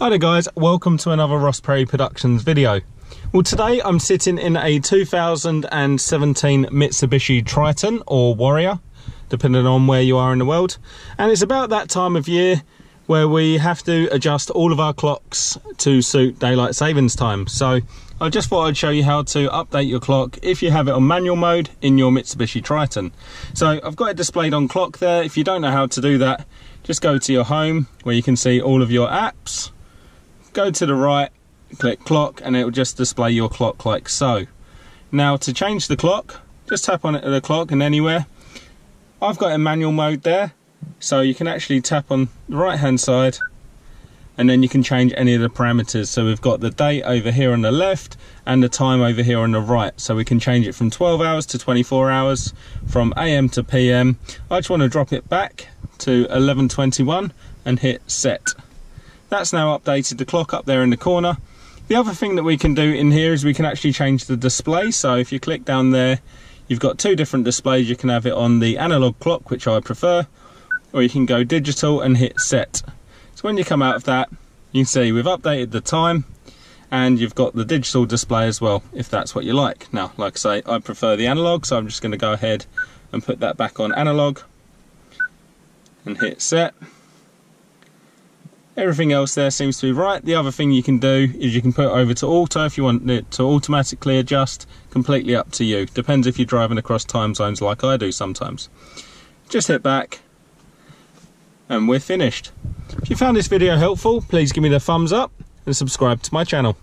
Hi there guys, welcome to another Ross Perry Productions video. Well, today I'm sitting in a 2017 Mitsubishi Triton or Warrior, depending on where you are in the world, and it's about that time of year where we have to adjust all of our clocks to suit daylight savings time. So I just thought I'd show you how to update your clock if you have it on manual mode in your Mitsubishi Triton. So I've got it displayed on clock there. If you don't know how to do that, just go to your home where you can see all of your apps, go to the right, click clock, and it will just display your clock like so. Now to change the clock, just tap on it at the clock and anywhere. I've got a manual mode there, so you can actually tap on the right hand side and then you can change any of the parameters. So we've got the date over here on the left and the time over here on the right, so we can change it from 12 hours to 24 hours, from AM to PM. I just want to drop it back to 11:21 and hit set. That's now updated the clock up there in the corner. The other thing that we can do in here is we can actually change the display. So if you click down there, you've got two different displays. You can have it on the analog clock, which I prefer, or you can go digital and hit set. So when you come out of that, you can see we've updated the time and you've got the digital display as well, if that's what you like. Now, like I say, I prefer the analog, so I'm just going to go ahead and put that back on analog and hit set. Everything else there seems to be right. The other thing you can do is you can put it over to auto if you want it to automatically adjust. Completely up to you. Depends if you're driving across time zones like I do sometimes. Just hit back and we're finished. If you found this video helpful, please give me the thumbs up and subscribe to my channel.